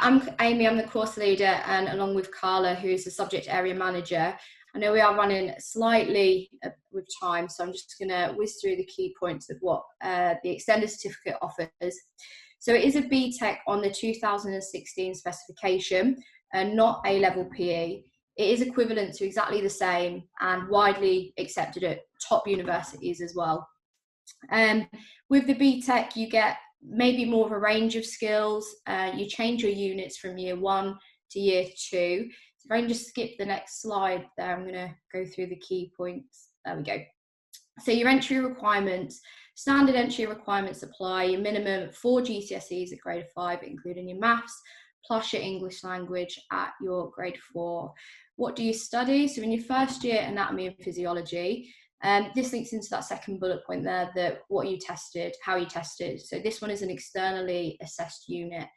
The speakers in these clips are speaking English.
I'm Amy, I'm the course leader, and along with Carla, who is the subject area manager. I know we are running slightly with time, so I'm just going to whiz through the key points of what the extended certificate offers. So it is a BTEC on the 2016 specification, and not A-level PE. It is equivalent to exactly the same and widely accepted at top universities as well. With the BTEC, you get maybe more of a range of skills. You change your units from year 1 to year 2. So if I can just skip the next slide there, I'm going to go through the key points. There we go. So your entry requirements, standard entry requirements apply. Your minimum 4 GCSEs at grade 5, including your maths, plus your English language at your grade 4. What do you study? So in your first year, anatomy and physiology. This links into that second bullet point there, that what you tested, how you tested. So this one is an externally assessed unit.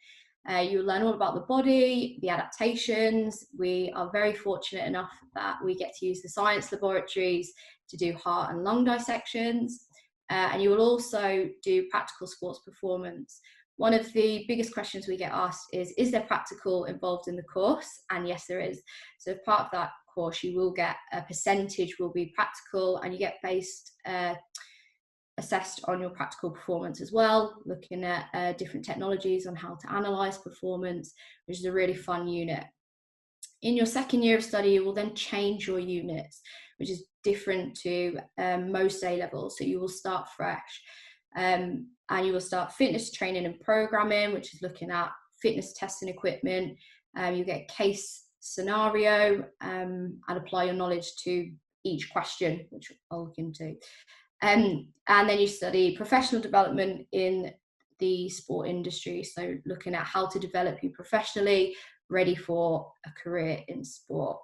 You'll learn all about the body, the adaptations. We are very fortunate enough that we get to use the science laboratories to do heart and lung dissections. And you will also do practical sports performance. One of the biggest questions we get asked is there practical involved in the course? And yes, there is. So as part of that course, you will get a percentage will be practical, and you get based assessed on your practical performance as well, looking at different technologies on how to analyse performance, which is a really fun unit. In your second year of study, you will then change your units, which is different to most A-levels. So you will start fresh. And you will start fitness training and programming, which is looking at fitness testing equipment. You get a case scenario and apply your knowledge to each question, which I'll look into. And then you study professional development in the sport industry. So looking at how to develop you professionally, ready for a career in sport.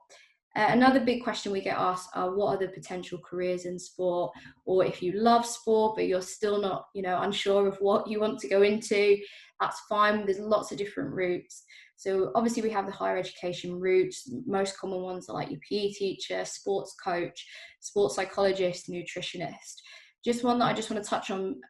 Another big question we get asked are, what are the potential careers in sport? Or if you love sport, but you're still not, unsure of what you want to go into, that's fine. There's lots of different routes. So obviously we have the higher education routes. Most common ones are like your PE teacher, sports coach, sports psychologist, nutritionist. Just one that I just want to touch on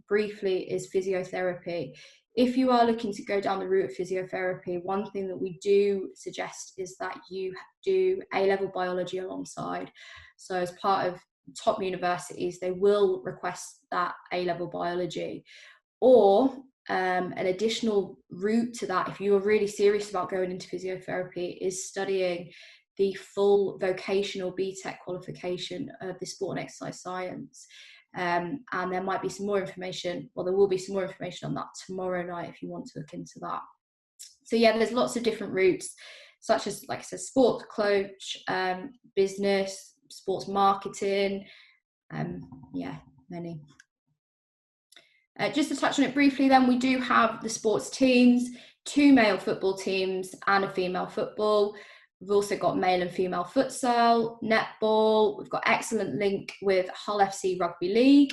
briefly is physiotherapy. If you are looking to go down the route of physiotherapy, one thing that we do suggest is that you do A-level biology alongside. So as part of top universities, they will request that A-level biology. Or an additional route to that, if you are really serious about going into physiotherapy, is studying the full vocational BTEC qualification of the sport and exercise science. And there might be some more information, there will be some more information on that tomorrow night if you want to look into that. So yeah, there's lots of different routes, such as, like I said, sports coach, business, sports marketing, many. Just to touch on it briefly then, we do have the sports teams, 2 male football teams and a female football. We've also got male and female futsal, netball. We've got excellent link with Hull FC Rugby League.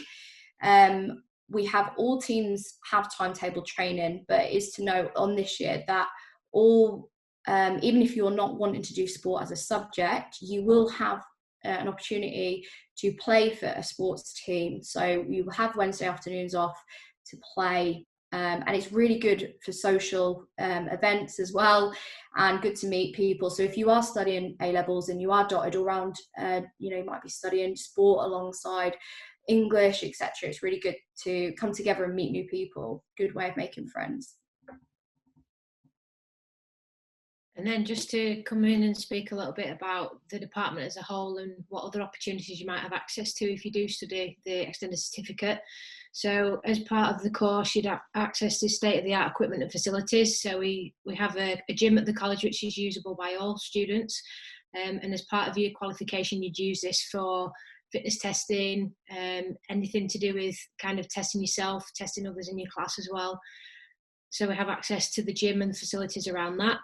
We have all teams have timetable training, but it is to note on this year that all, even if you're not wanting to do sport as a subject, you will have an opportunity to play for a sports team. So you will have Wednesday afternoons off to play. And it's really good for social events as well, and good to meet people. So if you are studying A-levels and you are dotted around, you might be studying sport alongside English, etc. It's really good to come together and meet new people. Good way of making friends. And then just to come in and speak a little bit about the department as a whole and what other opportunities you might have access to if you do study the extended certificate. So as part of the course, you'd have access to state-of-the-art equipment and facilities. So we have a gym at the college which is usable by all students. And as part of your qualification, you'd use this for fitness testing, anything to do with kind of testing yourself, testing others in your class as well. So we have access to the gym and facilities around that.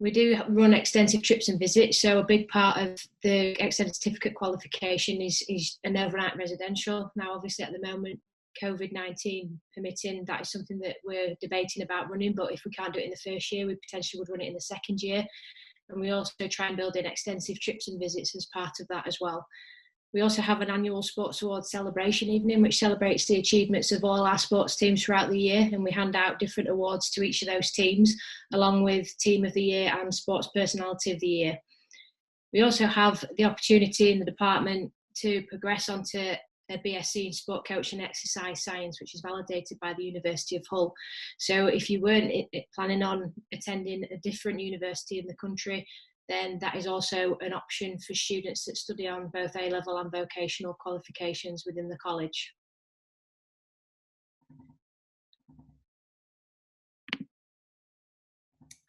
We do run extensive trips and visits, so a big part of the extended certificate qualification is an overnight residential. Now, obviously, at the moment, COVID-19 permitting, that is something that we're debating about running, but if we can't do it in the first year, we potentially would run it in the second year. And we also try and build in extensive trips and visits as part of that as well. We also have an annual Sports Awards celebration evening, which celebrates the achievements of all our sports teams throughout the year, and we hand out different awards to each of those teams, along with Team of the Year and Sports Personality of the Year. We also have the opportunity in the department to progress onto a BSc in Sport Coaching and Exercise Science, which is validated by the University of Hull. So if you weren't planning on attending a different university in the country, then that is also an option for students that study on both A-level and vocational qualifications within the college.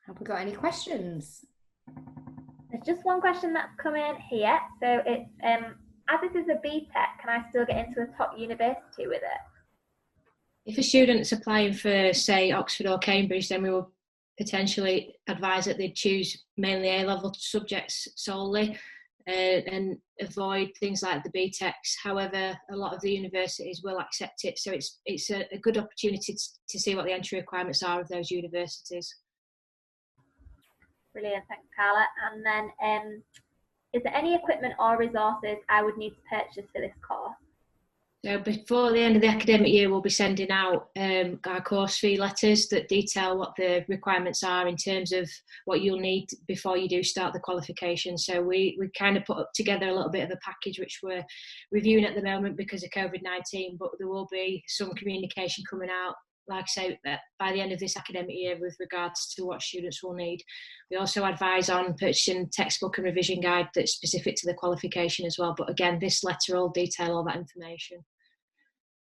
Have we got any questions? There's just one question that's come in here. So it's, as this is a BTEC, can I still get into a top university with it? If a student's applying for, say, Oxford or Cambridge, then we will potentially advise that they choose mainly A-level subjects solely and avoid things like the BTECs. However, a lot of the universities will accept it, so it's a good opportunity to see what the entry requirements are of those universities. Brilliant, thanks Carla. And then is there any equipment or resources I would need to purchase for this course? So before the end of the academic year, we'll be sending out our course fee letters that detail what the requirements are in terms of what you'll need before you do start the qualification. So we kind of put up together a little bit of a package which we're reviewing at the moment because of COVID-19, but there will be some communication coming out, like I say, by the end of this academic year with regards to what students will need. We also advise on purchasing textbook and revision guide that's specific to the qualification as well. But again, this letter will detail all that information.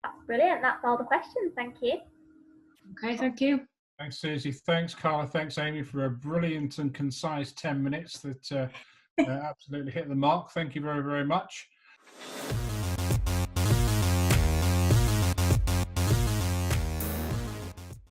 That's brilliant. That's all the questions. Thank you. Okay, thank you. Thanks, Susie. Thanks, Carla. Thanks, Amy, for a brilliant and concise 10 minutes that absolutely hit the mark. Thank you very, very much.